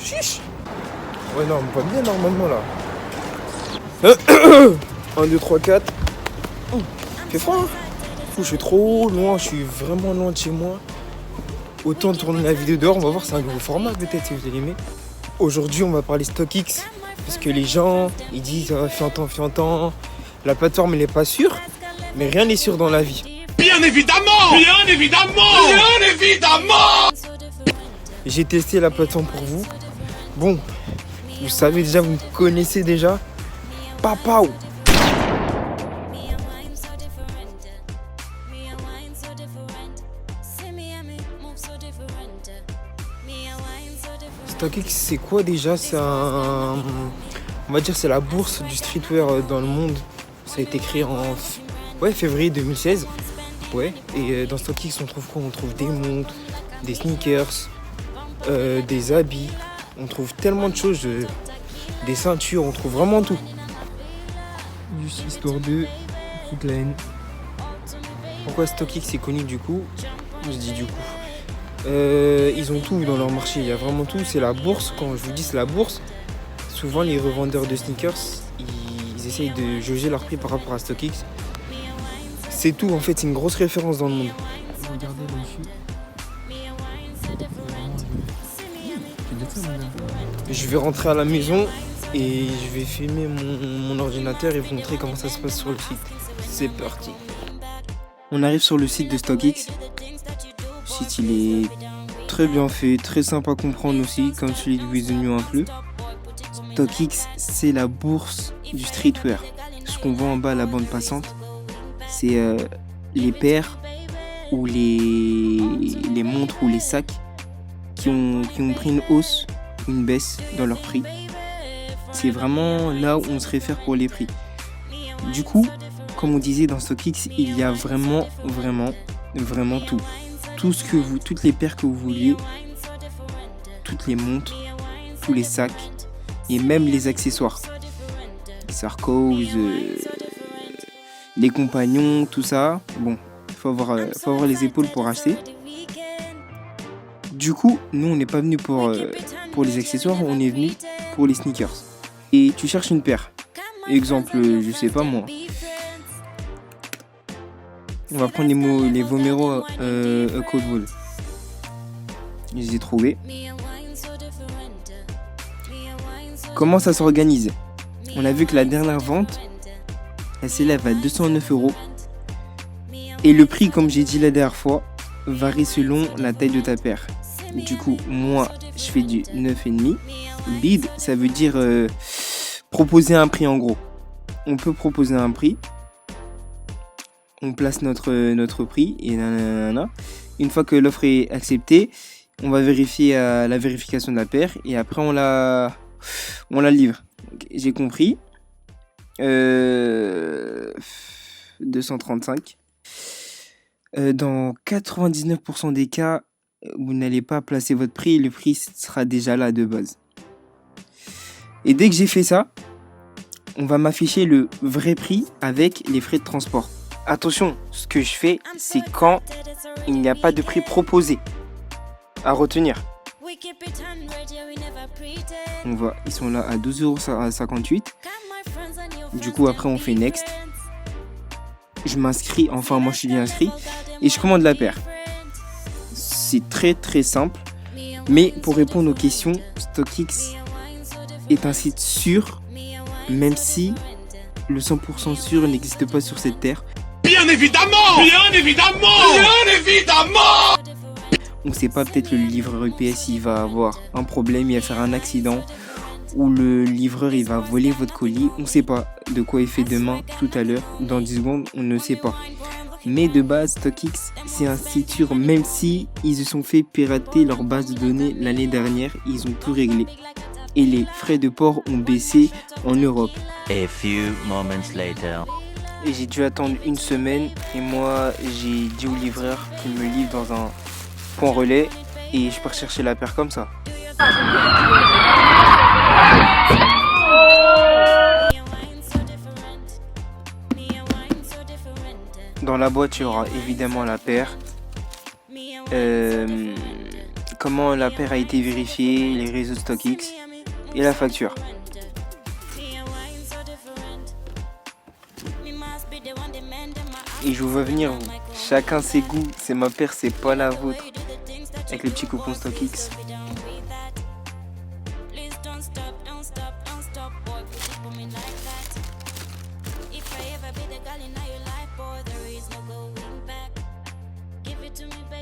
Chiche. Ouais, non, on va bien normalement là. 1, 2, 3, 4. Fait froid, hein. Je suis trop loin, je suis vraiment loin de chez moi. Autant tourner la vidéo dehors, on va voir, c'est un nouveau format peut-être si vous allez aimer. Aujourd'hui, on va parler StockX. Parce que les gens, ils disent fiantant. La plateforme, elle est pas sûre. Mais rien n'est sûr dans la vie. Bien évidemment. J'ai testé la plateforme pour vous. Bon, vous savez déjà, vous me connaissez déjà. Papa. StockX, c'est quoi déjà? C'est on va dire c'est la bourse du streetwear dans le monde. Ça a été créé en février 2016. Ouais. Et dans StockX, on trouve quoi? On trouve des montres, des sneakers, des habits. On trouve tellement de choses, des ceintures, on trouve vraiment tout. Juste histoire de toute la haine. Pourquoi StockX est connu du coup? On se dit du coup. Ils ont tout dans leur marché, il y a vraiment tout. C'est la bourse, quand je vous dis c'est la bourse, souvent les revendeurs de sneakers, ils essayent de jauger leur prix par rapport à StockX. C'est tout, en fait, c'est une grosse référence dans le monde. Regardez là-dessus. Je vais rentrer à la maison et je vais filmer mon ordinateur et vous montrer comment ça se passe sur le site. C'est parti. On arrive sur le site de StockX. Le site il est très bien fait, très simple à comprendre aussi, comme celui de With The New inclus. StockX, c'est la bourse du streetwear. Ce qu'on voit en bas à la bande passante, c'est les paires ou les montres ou les sacs qui ont pris une hausse, une baisse dans leur prix. C'est vraiment là où on se réfère pour les prix. Du coup, comme on disait dans StockX, il y a vraiment tout. Toutes les paires que vous vouliez, toutes les montres, tous les sacs et même les accessoires. Les Sarkos, les compagnons, tout ça. Bon, faut avoir les épaules pour acheter. Du coup, nous on n'est pas venu pour les accessoires, on est venu pour les sneakers. Et tu cherches une paire. Exemple, je sais pas moi. On va prendre les Vomero Cold Wall. Je les ai trouvés. Comment ça s'organise? On a vu que la dernière vente, elle s'élève à 209 €. Et le prix, comme j'ai dit la dernière fois, varie selon la taille de ta paire. Du coup, moi, je fais du 9,5. Bid, ça veut dire proposer un prix en gros. On peut proposer un prix. On place notre prix et nanana. Une fois que l'offre est acceptée, on va vérifier la vérification de la paire et après on la livre. Donc, j'ai compris. 235. Dans 99% des cas, vous n'allez pas placer votre prix, le prix sera déjà là de base. Et dès que j'ai fait ça, on va m'afficher le vrai prix avec les frais de transport. Attention, ce que je fais, c'est quand il n'y a pas de prix proposé. À retenir. On voit, ils sont là à 12,58 €. Du coup, après, on fait next. Je m'inscris, enfin, moi je suis bien inscrit. Et je commande la paire. C'est très très simple. Mais pour répondre aux questions, StockX est un site sûr, même si le 100% sûr n'existe pas sur cette terre. Bien évidemment. On ne sait pas, peut-être le livreur UPS il va avoir un problème, il va faire un accident, ou le livreur il va voler votre colis. On ne sait pas de quoi il fait demain, tout à l'heure, dans 10 secondes, on ne sait pas. Mais de base, StockX, c'est un site sûr, même si ils se sont fait pirater leur base de données l'année dernière, ils ont tout réglé. Et les frais de port ont baissé en Europe. A few moments later. Et j'ai dû attendre une semaine, et moi j'ai dit au livreur qu'il me livre dans un point relais, et je pars chercher la paire comme ça. Dans la boîte, il y aura évidemment la paire. comment la paire a été vérifiée, les réseaux StockX et la facture. Et je vous vois venir, vous. Chacun ses goûts, c'est ma paire, c'est pas la vôtre. Avec les petits coupons StockX. If I ever be the girl in your life, boy, there is no going back. Give it to me, baby.